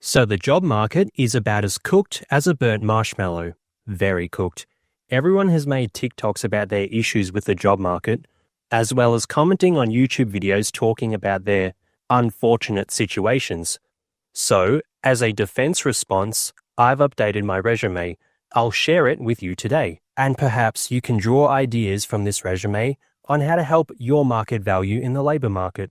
So the job market is about as cooked as a burnt marshmallow. Very cooked. Everyone has made TikToks about their issues with the job market, as well as commenting on YouTube videos talking about their unfortunate situations. So, as a defense response, I've updated my resume. I'll share it with you today, and perhaps you can draw ideas from this resume on how to help your market value in the labor market.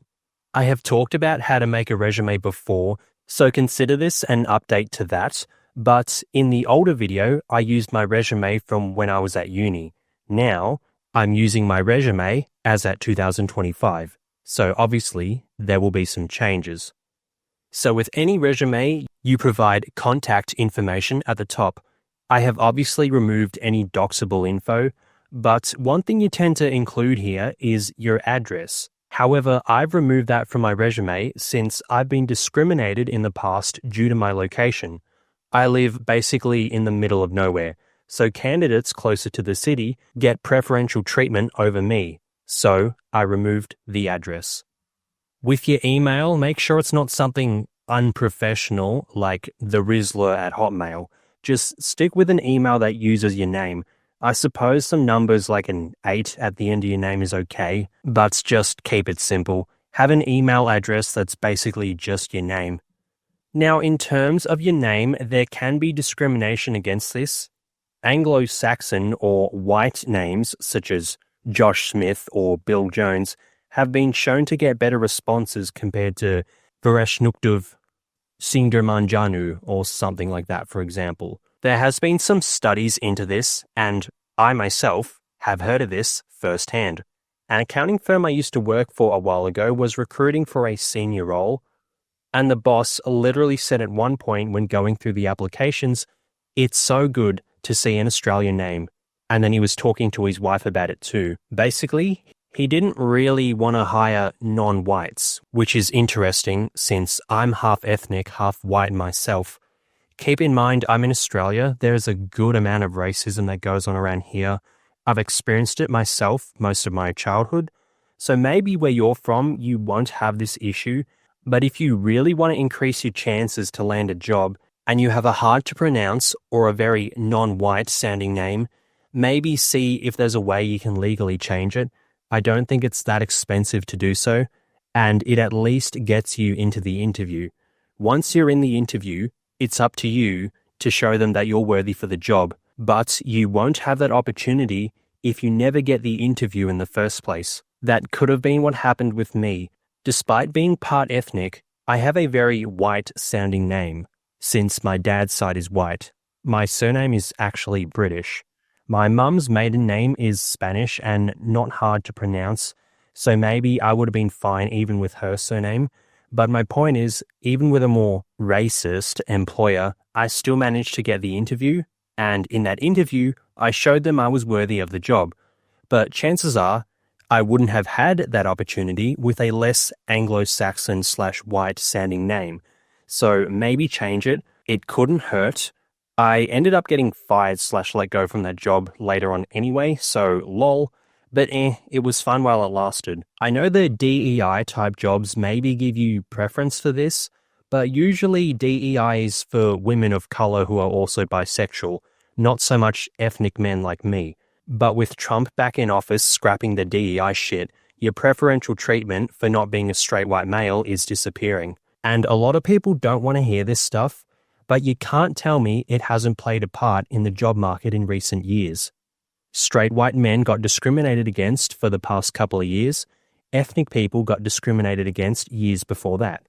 I have talked about how to make a resume before, so consider this an update to that, but in the older video, I used my resume from when I was at uni. Now, I'm using my resume as at 2025, so obviously there will be some changes. So with any resume, you provide contact information at the top. I have obviously removed any doxable info, but one thing you tend to include here is your address. However, I've removed that from my resume since I've been discriminated in the past due to my location. I live basically in the middle of nowhere, so candidates closer to the city get preferential treatment over me. So I removed the address. With your email, make sure it's not something unprofessional like the Rizzler at Hotmail. Just stick with an email that uses your name. I suppose some numbers like an 8 at the end of your name is okay, but just keep it simple. Have an email address that's basically just your name. Now, in terms of your name, there can be discrimination against this. Anglo-Saxon or white names such as Josh Smith or Bill Jones have been shown to get better responses compared to Vareshnukduv Sindermanjanu or something like that, for example. There has been some studies into this, and I myself have heard of this firsthand. An accounting firm I used to work for a while ago was recruiting for a senior role, and the boss literally said at one point when going through the applications, "It's so good to see an Australian name." And then he was talking to his wife about it too. Basically, he didn't really want to hire non-whites, which is interesting since I'm half ethnic, half white myself. Keep in mind, I'm in Australia. There's a good amount of racism that goes on around here. I've experienced it myself most of my childhood. So maybe where you're from, you won't have this issue. But if you really want to increase your chances to land a job and you have a hard to pronounce or a very non-white sounding name, maybe see if there's a way you can legally change it. I don't think it's that expensive to do so, and it at least gets you into the interview. Once you're in the interview, it's up to you to show them that you're worthy for the job, but you won't have that opportunity if you never get the interview in the first place. That could have been what happened with me. Despite being part ethnic, I have a very white-sounding name, since my dad's side is white. My surname is actually British. My mum's maiden name is Spanish and not hard to pronounce, so maybe I would have been fine even with her surname. But my point is, even with a more racist employer, I still managed to get the interview, and in that interview, I showed them I was worthy of the job. But chances are, I wouldn't have had that opportunity with a less Anglo-Saxon/white sounding name. So maybe change it. It couldn't hurt. I ended up getting fired/let go from that job later on anyway, so lol. But it was fun while it lasted. I know the DEI type jobs maybe give you preference for this, but usually DEI is for women of color who are also bisexual, not so much ethnic men like me. But with Trump back in office scrapping the DEI shit, your preferential treatment for not being a straight white male is disappearing. And a lot of people don't want to hear this stuff, but you can't tell me it hasn't played a part in the job market in recent years. Straight white men got discriminated against for the past couple of years. Ethnic people got discriminated against years before that.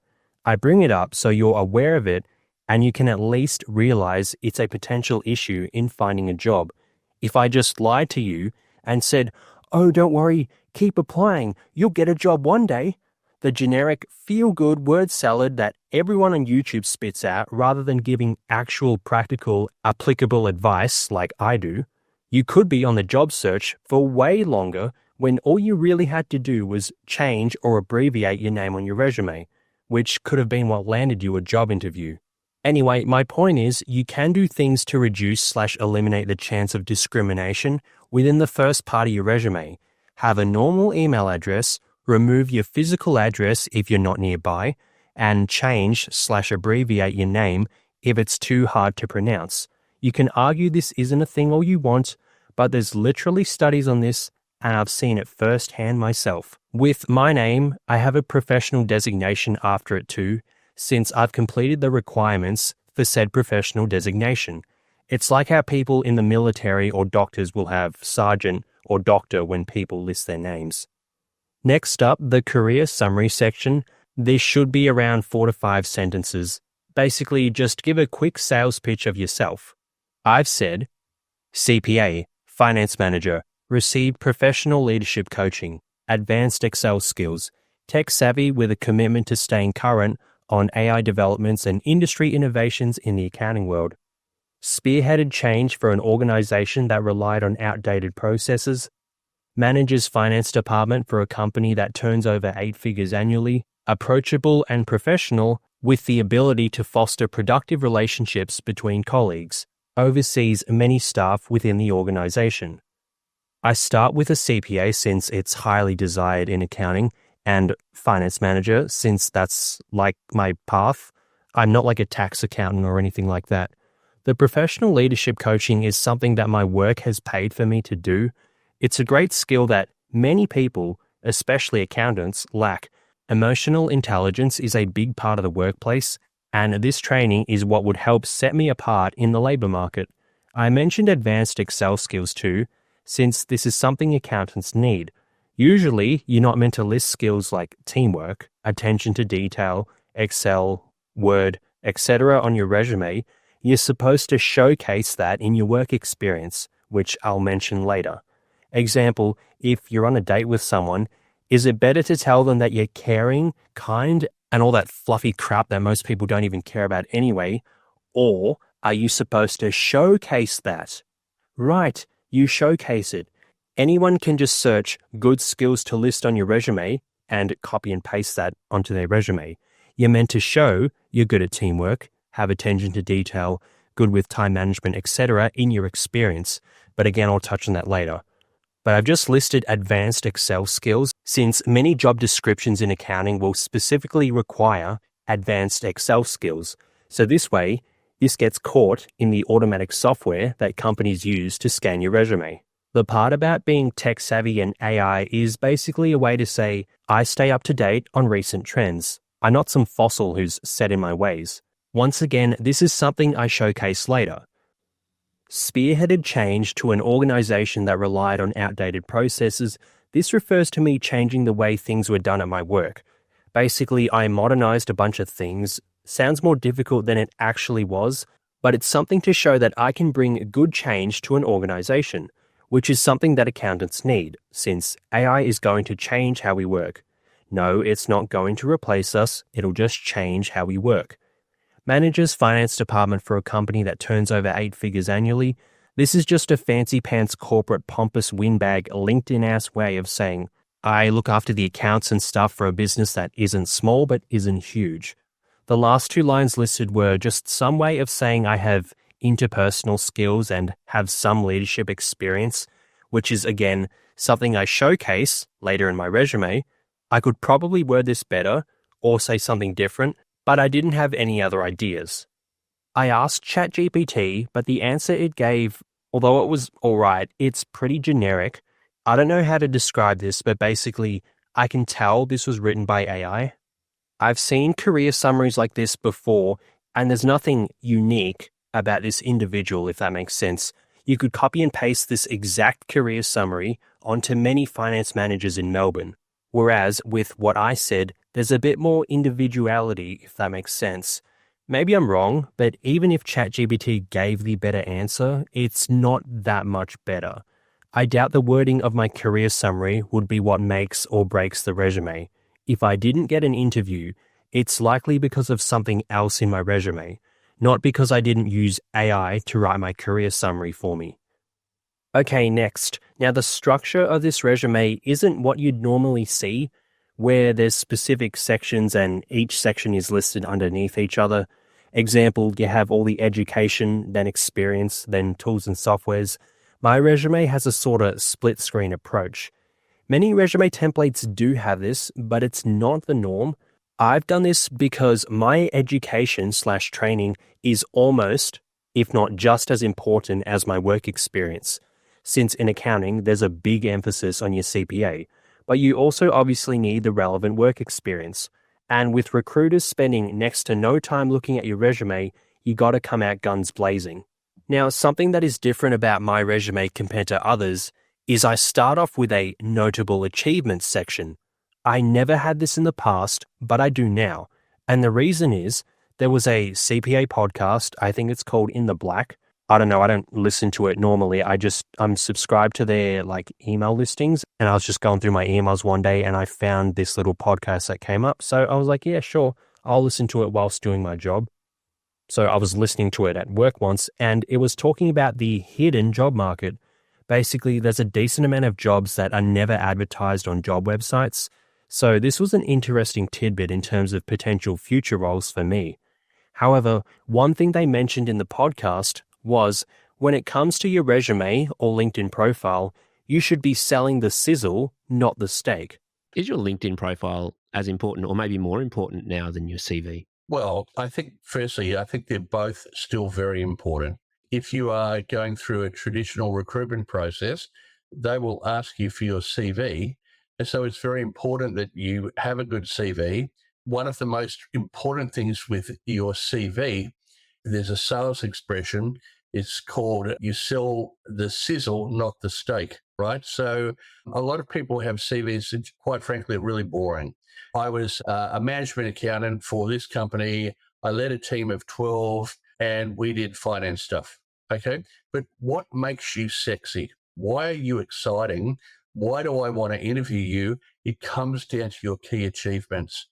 I bring it up so you're aware of it and you can at least realize it's a potential issue in finding a job. If I just lied to you and said, "Oh, don't worry, keep applying, you'll get a job one day," the generic feel-good word salad that everyone on YouTube spits out rather than giving actual practical, applicable advice like I do, you could be on the job search for way longer when all you really had to do was change or abbreviate your name on your resume, which could have been what landed you a job interview. Anyway, my point is you can do things to reduce/eliminate the chance of discrimination within the first part of your resume. Have a normal email address, remove your physical address if you're not nearby, and change/abbreviate your name if it's too hard to pronounce. You can argue this isn't a thing all you want, but there's literally studies on this, and I've seen it firsthand myself. With my name, I have a professional designation after it too, since I've completed the requirements for said professional designation. It's like how people in the military or doctors will have sergeant or doctor when people list their names. Next up, the career summary section. This should be around 4 to 5 sentences. Basically, just give a quick sales pitch of yourself. I've said, CPA, finance manager, received professional leadership coaching, advanced Excel skills, tech savvy with a commitment to staying current on AI developments and industry innovations in the accounting world. Spearheaded change for an organization that relied on outdated processes. Manages finance department for a company that turns over 8 figures annually. Approachable and professional with the ability to foster productive relationships between colleagues. Oversees many staff within the organization. I start with a CPA since it's highly desired in accounting, and finance manager since that's like my path. I'm not like a tax accountant or anything like that. The professional leadership coaching is something that my work has paid for me to do. It's a great skill that many people, especially accountants, lack. Emotional intelligence is a big part of the workplace, and this training is what would help set me apart in the labor market. I mentioned advanced Excel skills too, since this is something accountants need. Usually, you're not meant to list skills like teamwork, attention to detail, Excel, Word, etc. on your resume. You're supposed to showcase that in your work experience, which I'll mention later. Example, if you're on a date with someone, is it better to tell them that you're caring, kind, and all that fluffy crap that most people don't even care about anyway? Or are you supposed to showcase that? Right, you showcase it. Anyone can just search good skills to list on your resume and copy and paste that onto their resume. You're meant to show you're good at teamwork, have attention to detail, good with time management, etc. in your experience. But again, I'll touch on that later. But I've just listed advanced Excel skills since many job descriptions in accounting will specifically require advanced Excel skills. So this way, this gets caught in the automatic software that companies use to scan your resume. The part about being tech savvy and AI is basically a way to say, I stay up to date on recent trends. I'm not some fossil who's set in my ways. Once again, this is something I showcase later. Spearheaded change to an organization that relied on outdated processes. This refers to me changing the way things were done at my work. Basically, I modernized a bunch of things. Sounds more difficult than it actually was, but it's something to show that I can bring good change to an organization, which is something that accountants need, since AI is going to change how we work. No, it's not going to replace us, it'll just change how we work. Manages finance department for a company that turns over 8 figures annually. This is just a fancy pants corporate pompous windbag LinkedIn-ass way of saying, I look after the accounts and stuff for a business that isn't small but isn't huge. The last 2 lines listed were just some way of saying I have interpersonal skills and have some leadership experience, which is again something I showcase later in my resume. I could probably word this better or say something different, but I didn't have any other ideas. I asked ChatGPT, but the answer it gave, although it was alright, it's pretty generic. I don't know how to describe this, but basically, I can tell this was written by AI. I've seen career summaries like this before, and there's nothing unique about this individual, if that makes sense. You could copy and paste this exact career summary onto many finance managers in Melbourne. Whereas with what I said, there's a bit more individuality, if that makes sense. Maybe I'm wrong, but even if ChatGPT gave the better answer, it's not that much better. I doubt the wording of my career summary would be what makes or breaks the resume. If I didn't get an interview, it's likely because of something else in my resume, not because I didn't use AI to write my career summary for me. Okay, next. Now the structure of this resume isn't what you'd normally see, where there's specific sections and each section is listed underneath each other. Example, you have all the education, then experience, then tools and softwares. My resume has a sort of split screen approach. Many resume templates do have this, but it's not the norm. I've done this because my education slash training is almost, if not just as important as my work experience. Since in accounting, there's a big emphasis on your CPA, but you also obviously need the relevant work experience. And with recruiters spending next to no time looking at your resume, you gotta come out guns blazing. Now, something that is different about my resume compared to others is I start off with a notable achievements section. I never had this in the past, but I do now. And the reason is there was a CPA podcast, I think it's called In the Black. I don't know, I don't listen to it normally. I'm subscribed to their like email listings, and I was just going through my emails one day and I found this little podcast that came up. So I was like, yeah, sure, I'll listen to it whilst doing my job. So I was listening to it at work once, and it was talking about the hidden job market. Basically, there's a decent amount of jobs that are never advertised on job websites. So this was an interesting tidbit in terms of potential future roles for me. However, one thing they mentioned in the podcast was when it comes to your resume or LinkedIn profile, you should be selling the sizzle, not the steak. Is your LinkedIn profile as important or maybe more important now than your CV? Well, I think they're both still very important. If you are going through a traditional recruitment process, they will ask you for your CV. And so it's very important that you have a good CV. One of the most important things with your CV, there's a sales expression. It's called you sell the sizzle, not the steak, right? So a lot of people have CVs that, quite frankly, are really boring. I was a management accountant for this company. I led a team of 12 and we did finance stuff. Okay. But what makes you sexy? Why are you exciting? Why do I want to interview you? It comes down to your key achievements.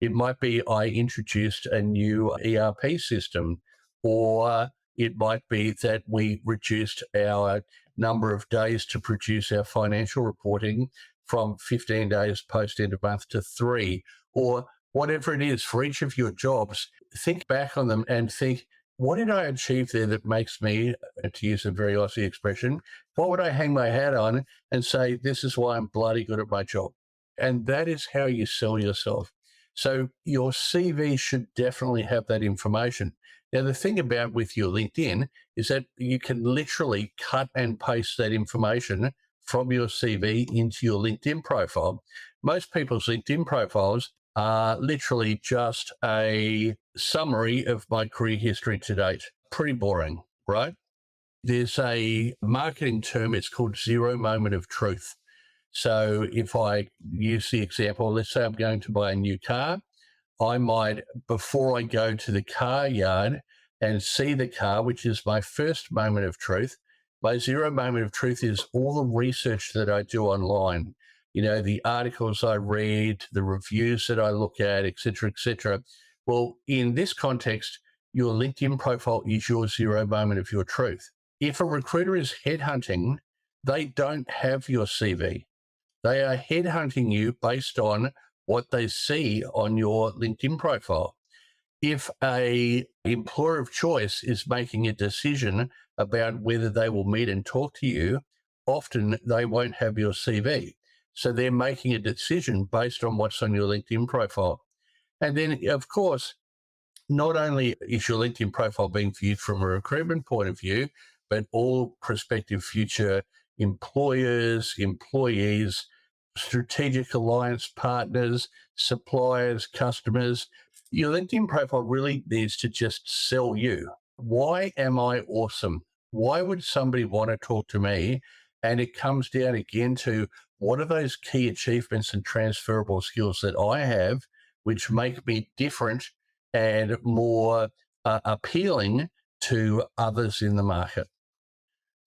It might be I introduced a new ERP system, or it might be that we reduced our number of days to produce our financial reporting from 15 days post end of month to 3, or whatever it is for each of your jobs. Think back on them and think, what did I achieve there that makes me, to use a very Aussie expression, what would I hang my hat on and say, this is why I'm bloody good at my job? And that is how you sell yourself. So your CV should definitely have that information. Now, the thing about with your LinkedIn is that you can literally cut and paste that information from your CV into your LinkedIn profile. Most people's LinkedIn profiles are literally just a summary of my career history to date. Pretty boring, right? There's a marketing term, it's called zero moment of truth. So if I use the example, let's say I'm going to buy a new car, I might, before I go to the car yard and see the car, which is my first moment of truth, my zero moment of truth is all the research that I do online, the articles I read, the reviews that I look at, et cetera, et cetera. Well, in this context, your LinkedIn profile is your zero moment of your truth. If a recruiter is headhunting, they don't have your CV. They are headhunting you based on what they see on your LinkedIn profile. If a employer of choice is making a decision about whether they will meet and talk to you, often they won't have your CV. So they're making a decision based on what's on your LinkedIn profile. And then, of course, not only is your LinkedIn profile being viewed from a recruitment point of view, but all prospective future employers, employees, strategic alliance partners, suppliers, customers. Your LinkedIn profile really needs to just sell you. Why am I awesome? Why would somebody want to talk to me? And it comes down again to what are those key achievements and transferable skills that I have, which make me different and more appealing to others in the market.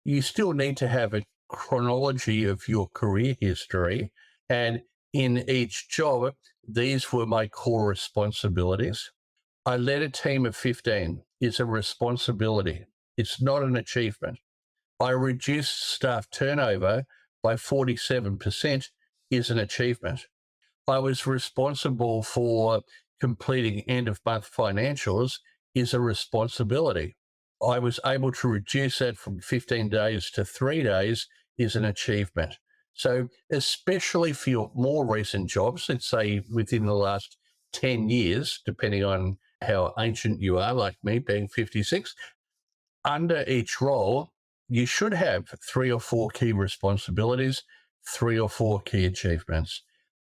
You still need to have a chronology of your career history. And in each job, these were my core responsibilities. I led a team of 15. It's a responsibility. It's not an achievement. I reduced staff turnover by 47% is an achievement. I was responsible for completing end of month financials is a responsibility. I was able to reduce that from 15 days to 3 days is an achievement. So especially for your more recent jobs, let's say within the last 10 years, depending on how ancient you are, like me being 56, under each role, you should have 3 or 4 key responsibilities, 3 or 4 key achievements.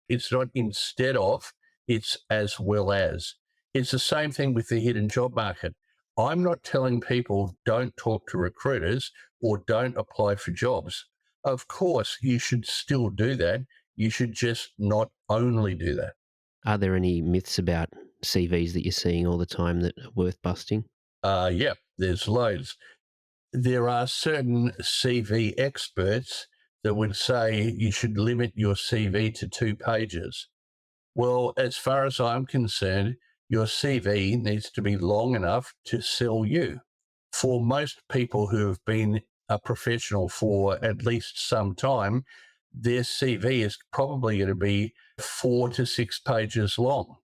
It's not instead of, it's as well as. It's the same thing with the hidden job market. I'm not telling people don't talk to recruiters or don't apply for jobs. Of course, you should still do that. You should just not only do that. Are there any myths about CVs that you're seeing all the time that are worth busting? Yeah, there's loads. There are certain CV experts that would say you should limit your CV to 2 pages. Well, as far as I'm concerned, your CV needs to be long enough to sell you. For most people who have been a professional for at least some time, their CV is probably going to be 4 to 6 pages long.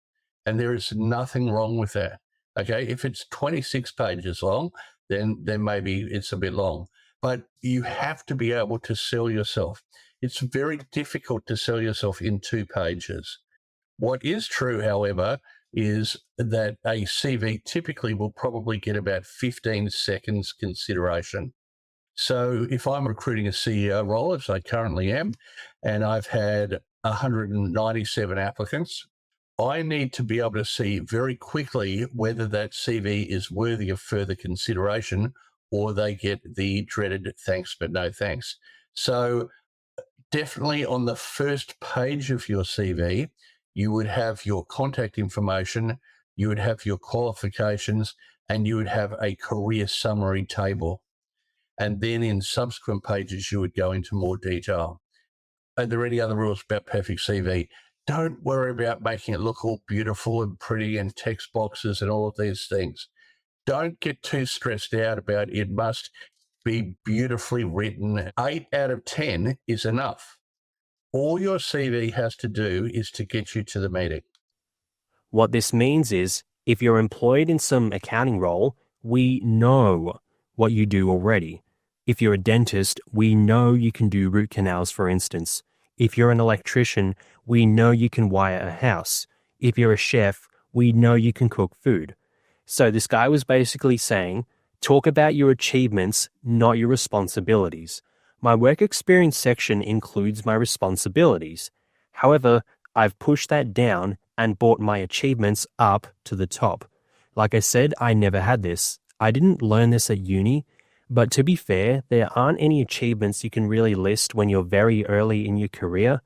And there is nothing wrong with that. Okay, if it's 26 pages long, then maybe it's a bit long. But you have to be able to sell yourself. It's very difficult to sell yourself in 2 pages. What is true, however, is that a CV typically will probably get about 15 seconds consideration. So if I'm recruiting a CEO role, as I currently am, and I've had 197 applicants, I need to be able to see very quickly whether that CV is worthy of further consideration or they get the dreaded thanks but no thanks. So definitely on the first page of your CV, you would have your contact information, you would have your qualifications, and you would have a career summary table. And then in subsequent pages, you would go into more detail. Are there any other rules about perfect CV? Don't worry about making it look all beautiful and pretty and text boxes and all of these things. Don't get too stressed out about it must be beautifully written. 8 out of 10 is enough. All your CV has to do is to get you to the meeting. What this means is, if you're employed in some accounting role, we know what you do already. If you're a dentist, we know you can do root canals, for instance. If you're an electrician, we know you can wire a house. If you're a chef, we know you can cook food. So this guy was basically saying, talk about your achievements, not your responsibilities. My work experience section includes my responsibilities. However, I've pushed that down and brought my achievements up to the top. Like I said, I never had this. I didn't learn this at uni, but to be fair, there aren't any achievements you can really list when you're very early in your career.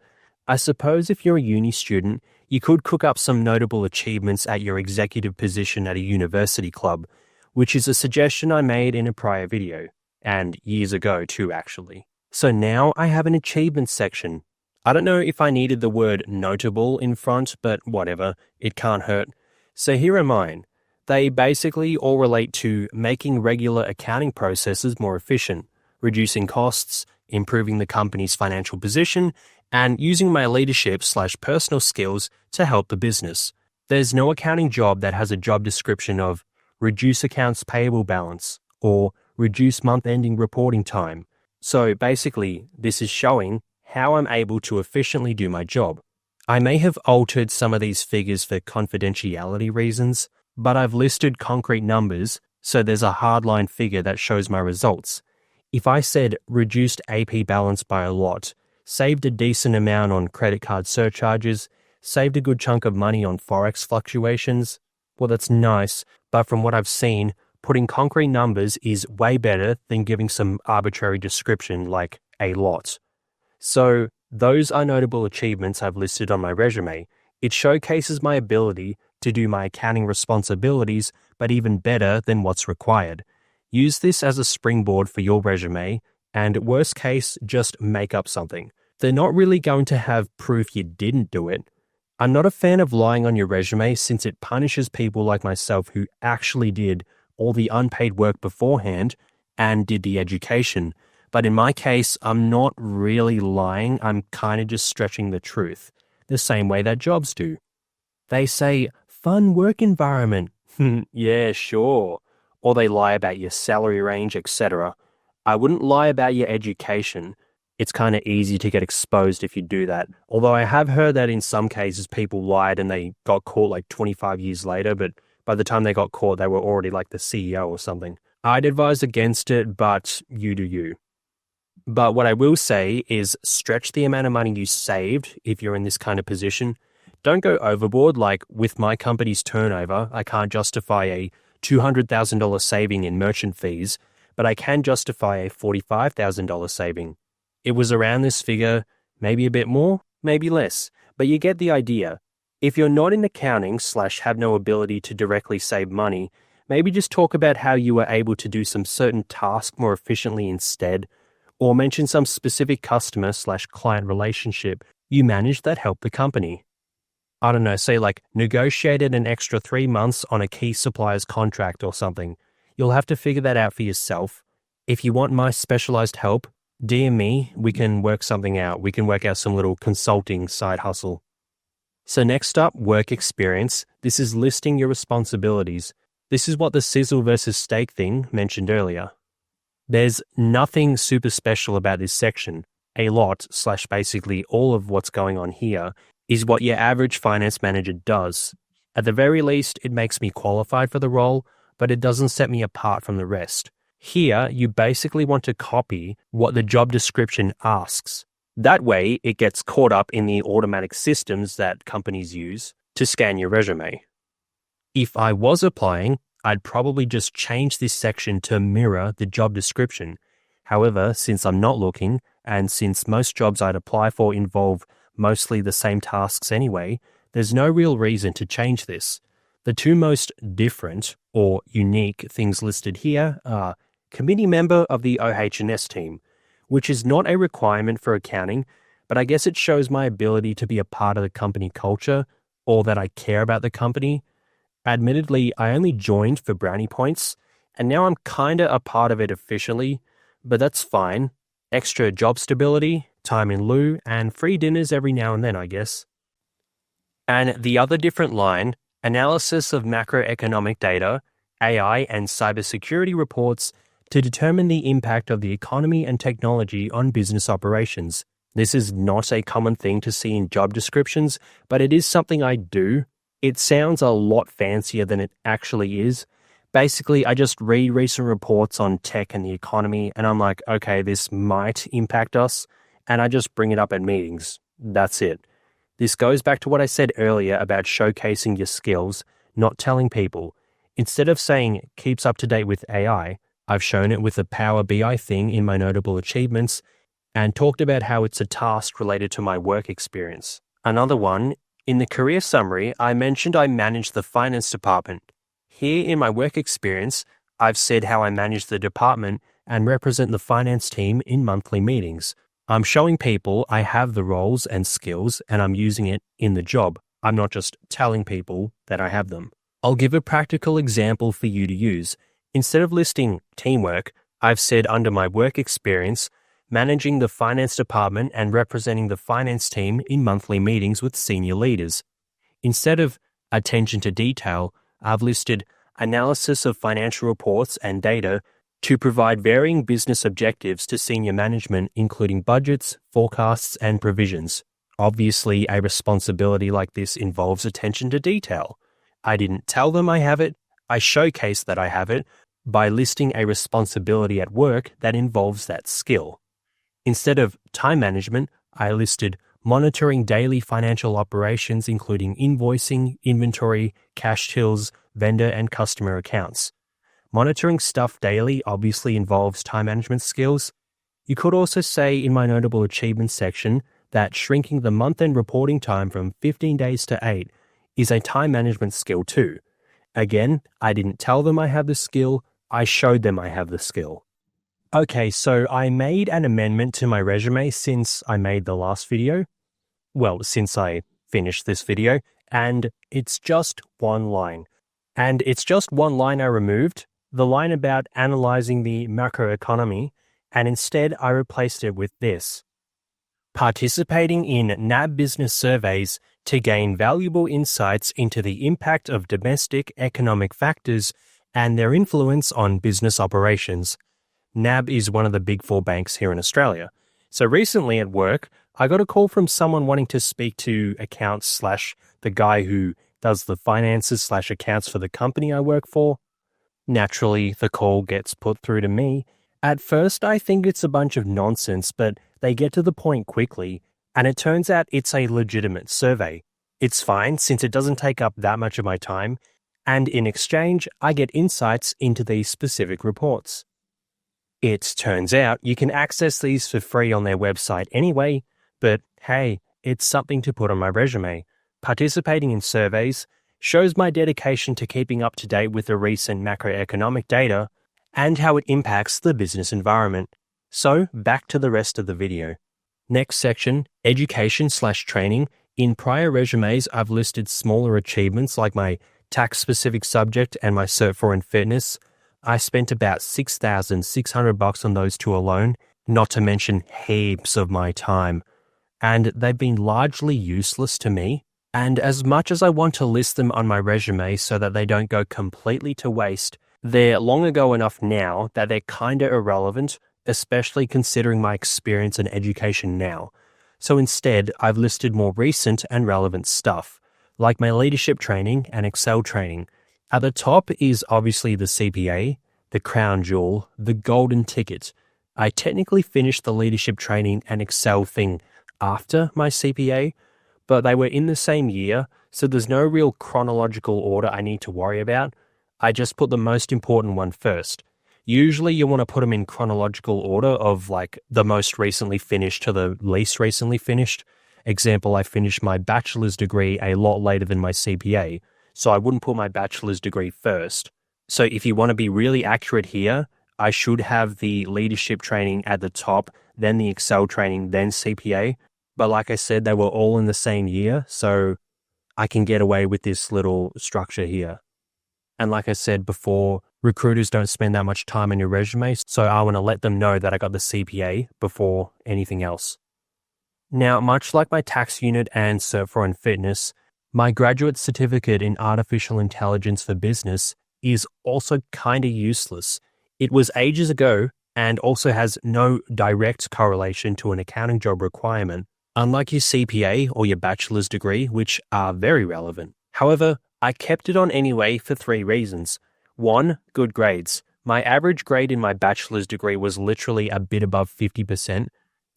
I suppose if you're a uni student, you could cook up some notable achievements at your executive position at a university club, which is a suggestion I made in a prior video, and years ago too, actually. So now I have an achievements section. I don't know if I needed the word notable in front, but whatever, it can't hurt. So here are mine. They basically all relate to making regular accounting processes more efficient, reducing costs, improving the company's financial position, and using my leadership/personal skills to help the business. There's no accounting job that has a job description of reduce accounts payable balance or reduce month-ending reporting time. So basically, this is showing how I'm able to efficiently do my job. I may have altered some of these figures for confidentiality reasons, but I've listed concrete numbers, so there's a hardline figure that shows my results. If I said reduced AP balance by a lot, saved a decent amount on credit card surcharges, saved a good chunk of money on forex fluctuations, well, that's nice, but from what I've seen, putting concrete numbers is way better than giving some arbitrary description like a lot. So those are notable achievements I've listed on my resume. It showcases my ability to do my accounting responsibilities, but even better than what's required. Use this as a springboard for your resume, and worst case, just make up something. They're not really going to have proof you didn't do it. I'm not a fan of lying on your resume since it punishes people like myself who actually did all the unpaid work beforehand and did the education. But in my case, I'm not really lying, I'm kind of just stretching the truth, the same way that jobs do. They say, fun work environment. Yeah, sure. Or they lie about your salary range, etc. I wouldn't lie about your education. It's kind of easy to get exposed if you do that. Although I have heard that in some cases people lied and they got caught like 25 years later, but by the time they got caught, they were already like the CEO or something. I'd advise against it, but you do you. But what I will say is stretch the amount of money you saved if you're in this kind of position. Don't go overboard. Like with my company's turnover, I can't justify a $200,000 saving in merchant fees, but I can justify a $45,000 saving. It was around this figure, maybe a bit more, maybe less, but you get the idea. If you're not in accounting / have no ability to directly save money, maybe just talk about how you were able to do some certain task more efficiently instead, or mention some specific customer / client relationship you managed that helped the company. I don't know, say like negotiated an extra 3 months on a key supplier's contract or something. You'll have to figure that out for yourself. If you want my specialized help, DM me, we can work something out. We can work out some little consulting side hustle. So next up, work experience. This is listing your responsibilities. This is what the sizzle versus steak thing mentioned earlier. There's nothing super special about this section. A lot / basically all of what's going on here is what your average finance manager does. At the very least, it makes me qualified for the role, but it doesn't set me apart from the rest. Here, you basically want to copy what the job description asks. That way, it gets caught up in the automatic systems that companies use to scan your resume. If I was applying, I'd probably just change this section to mirror the job description. However, since I'm not looking, and since most jobs I'd apply for involve mostly the same tasks anyway, there's no real reason to change this. The two most different or unique things listed here are committee member of the OH&S team, which is not a requirement for accounting, but I guess it shows my ability to be a part of the company culture or that I care about the company. Admittedly, I only joined for brownie points, and now I'm kinda a part of it officially, but that's fine. Extra job stability, time in lieu, and free dinners every now and then, I guess. And the other different line, analysis of macroeconomic data, AI and cybersecurity reports to determine the impact of the economy and technology on business operations. This is not a common thing to see in job descriptions, but it is something I do. It sounds a lot fancier than it actually is. Basically, I just read recent reports on tech and the economy, and I'm like, okay, this might impact us, and I just bring it up at meetings. That's it. This goes back to what I said earlier about showcasing your skills, not telling people. Instead of saying keeps up to date with AI, I've shown it with the Power BI thing in my notable achievements and talked about how it's a task related to my work experience. Another one, in the career summary, I mentioned I managed the finance department. Here in my work experience, I've said how I manage the department and represent the finance team in monthly meetings. I'm showing people I have the roles and skills and I'm using it in the job. I'm not just telling people that I have them. I'll give a practical example for you to use. Instead of listing teamwork, I've said under my work experience, managing the finance department and representing the finance team in monthly meetings with senior leaders. Instead of attention to detail, I've listed analysis of financial reports and data to provide varying business objectives to senior management, including budgets, forecasts, and provisions. Obviously, a responsibility like this involves attention to detail. I didn't tell them I have it, I showcase that I have it by listing a responsibility at work that involves that skill. Instead of time management, I listed monitoring daily financial operations including invoicing, inventory, cash tills, vendor and customer accounts. Monitoring stuff daily obviously involves time management skills. You could also say in my notable achievements section that shrinking the month-end reporting time from 15 days to 8 is a time management skill too. Again, I didn't tell them I have the skill, I showed them I have the skill. Okay, so I made an amendment to my resume since I made the last video. Well, since I finished this video, and it's just one line. And it's just one line I removed, the line about analyzing the macroeconomy, and instead I replaced it with this. Participating in NAB business surveys to gain valuable insights into the impact of domestic economic factors and their influence on business operations. NAB is one of the big four banks here in Australia. So recently at work, I got a call from someone wanting to speak to accounts / the guy who does the finances / accounts for the company I work for. Naturally, the call gets put through to me. At first, I think it's a bunch of nonsense, but they get to the point quickly, and it turns out it's a legitimate survey. It's fine since it doesn't take up that much of my time, and in exchange, I get insights into these specific reports. It turns out you can access these for free on their website anyway, but hey, it's something to put on my resume. Participating in surveys shows my dedication to keeping up to date with the recent macroeconomic data and how it impacts the business environment. So, back to the rest of the video. Next section, education / training. In prior resumes, I've listed smaller achievements like my tax-specific subject and my Cert 4 in fitness. I spent about $6,600 on those two alone, not to mention heaps of my time. And they've been largely useless to me. And as much as I want to list them on my resume so that they don't go completely to waste, they're long ago enough now that they're kinda irrelevant, especially considering my experience and education now. So instead, I've listed more recent and relevant stuff, like my leadership training and Excel training. At the top is obviously the CPA, the crown jewel, the golden ticket. I technically finished the leadership training and Excel thing after my CPA, but they were in the same year, so there's no real chronological order I need to worry about. I just put the most important one first. Usually you want to put them in chronological order of like the most recently finished to the least recently finished. Example, I finished my bachelor's degree a lot later than my CPA, so I wouldn't put my bachelor's degree first. So if you want to be really accurate here, I should have the leadership training at the top, then the Excel training, then CPA. But like I said, they were all in the same year, so I can get away with this little structure here. And like I said before, recruiters don't spend that much time on your resume, so I want to let them know that I got the CPA before anything else. Now, much like my tax unit and Cert 4 in fitness, my graduate certificate in artificial intelligence for business is also kinda useless. It was ages ago and also has no direct correlation to an accounting job requirement, unlike your CPA or your bachelor's degree, which are very relevant. However, I kept it on anyway for 3 reasons. 1, good grades. My average grade in my bachelor's degree was literally a bit above 50%.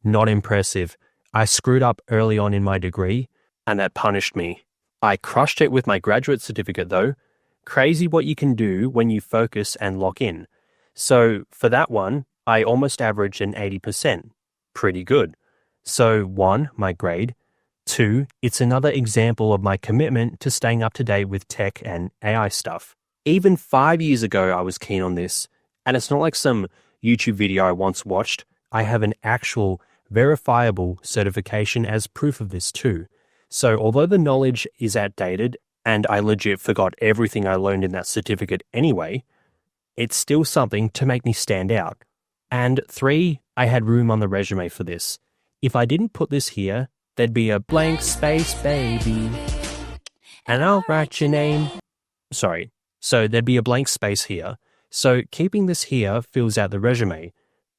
Not impressive. I screwed up early on in my degree, and that punished me. I crushed it with my graduate certificate though. Crazy what you can do when you focus and lock in. So for that one, I almost averaged an 80%. Pretty good. So 1, my grade. 2, it's another example of my commitment to staying up to date with tech and AI stuff. Even 5 years ago, I was keen on this, and it's not like some YouTube video I once watched. I have an actual verifiable certification as proof of this too. So although the knowledge is outdated, and I legit forgot everything I learned in that certificate anyway, it's still something to make me stand out. And 3, I had room on the resume for this. If I didn't put this here, there'd be a blank space, baby. And I'll write your name. Sorry. So there'd be a blank space here. So keeping this here fills out the resume.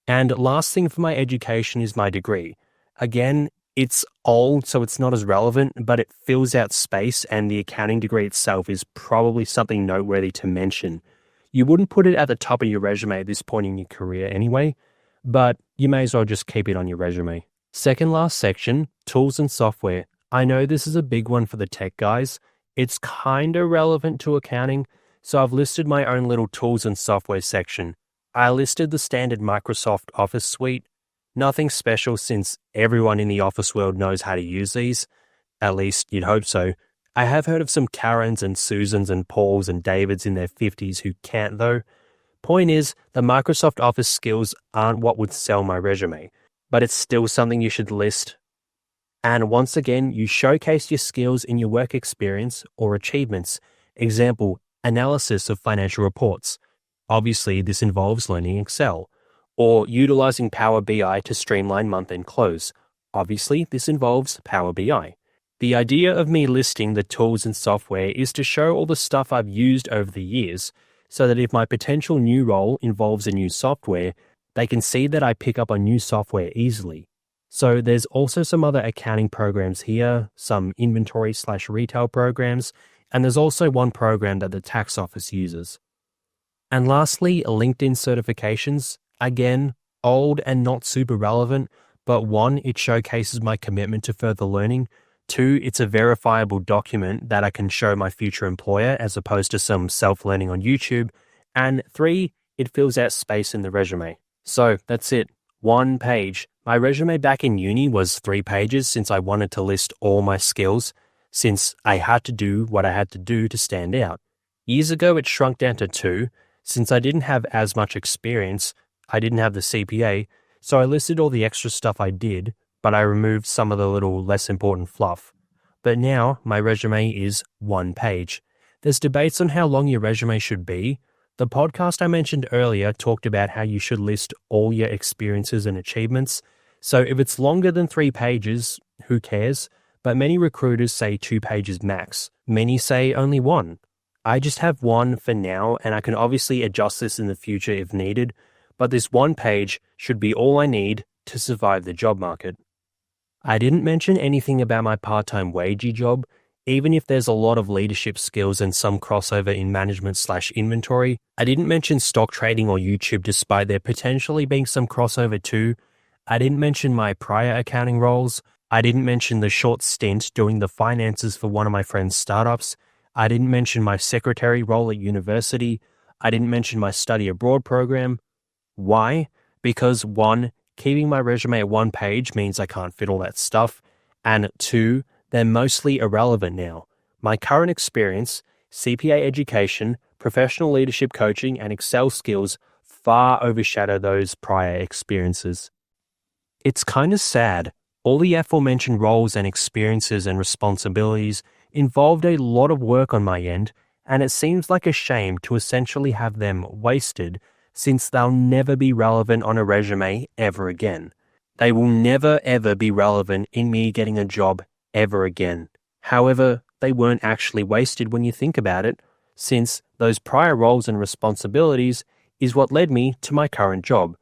And last thing for my education is my degree. Again, it's old, so it's not as relevant, but it fills out space, and the accounting degree itself is probably something noteworthy to mention. You wouldn't put it at the top of your resume at this point in your career anyway, but you may as well just keep it on your resume. Second last section, tools and software. I know this is a big one for the tech guys. It's kinda relevant to accounting, so I've listed my own little tools and software section. I listed the standard Microsoft Office suite. Nothing special since everyone in the office world knows how to use these. At least you'd hope so. I have heard of some Karens and Susans and Pauls and Davids in their 50s who can't though. Point is, the Microsoft Office skills aren't what would sell my resume, but it's still something you should list. And once again, you showcase your skills in your work experience or achievements. Example, analysis of financial reports. Obviously, this involves learning Excel. Or utilizing Power BI to streamline month-end close. Obviously, this involves Power BI. The idea of me listing the tools and software is to show all the stuff I've used over the years, so that if my potential new role involves a new software, they can see that I pick up on new software easily. So there's also some other accounting programs here, some inventory/retail programs, and there's also one program that the tax office uses. And lastly, LinkedIn certifications. Again, old and not super relevant, but one, it showcases my commitment to further learning. Two, it's a verifiable document that I can show my future employer as opposed to some self-learning on YouTube. And three, it fills out space in the resume. So that's it. 1 page. My resume back in uni was 3 pages since I wanted to list all my skills, since I had to do what I had to do to stand out. Years ago, it shrunk down to 2. Since I didn't have as much experience, I didn't have the CPA, so I listed all the extra stuff I did, but I removed some of the little less important fluff. But now, my resume is 1 page. There's debates on how long your resume should be. The podcast I mentioned earlier talked about how you should list all your experiences and achievements. So if it's longer than 3 pages, who cares? But many recruiters say 2 pages max. Many say only 1. I just have 1 for now, and I can obviously adjust this in the future if needed, but this 1 page should be all I need to survive the job market. I didn't mention anything about my part-time wagey job, even if there's a lot of leadership skills and some crossover in management/inventory. I didn't mention stock trading or YouTube despite there potentially being some crossover too. I didn't mention my prior accounting roles. I didn't mention the short stint doing the finances for one of my friend's startups. I didn't mention my secretary role at university. I didn't mention my study abroad program. Why? Because 1, keeping my resume at 1 page means I can't fit all that stuff. And 2, they're mostly irrelevant now. My current experience, CPA education, professional leadership coaching, and Excel skills far overshadow those prior experiences. It's kind of sad. All the aforementioned roles and experiences and responsibilities involved a lot of work on my end, and it seems like a shame to essentially have them wasted since they'll never be relevant on a resume ever again. They will never ever be relevant in me getting a job ever again. However, they weren't actually wasted when you think about it, since those prior roles and responsibilities is what led me to my current job.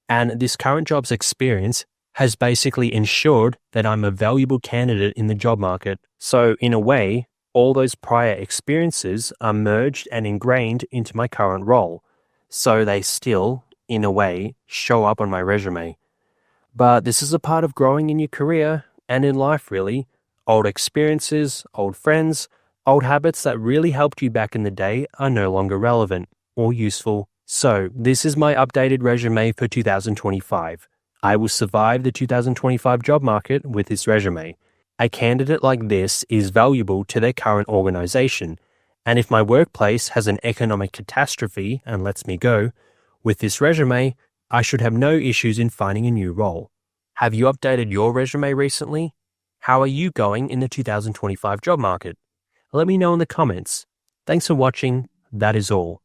And this current job's experience has basically ensured that I'm a valuable candidate in the job market. So in a way, all those prior experiences are merged and ingrained into my current role. So they still, in a way, show up on my resume. But this is a part of growing in your career and in life, really. Old experiences, old friends, old habits that really helped you back in the day are no longer relevant or useful. So this is my updated resume for 2025. I will survive the 2025 job market with this resume. A candidate like this is valuable to their current organization, and if my workplace has an economic catastrophe and lets me go, with this resume, I should have no issues in finding a new role. Have you updated your resume recently? How are you going in the 2025 job market? Let me know in the comments. Thanks for watching. That is all.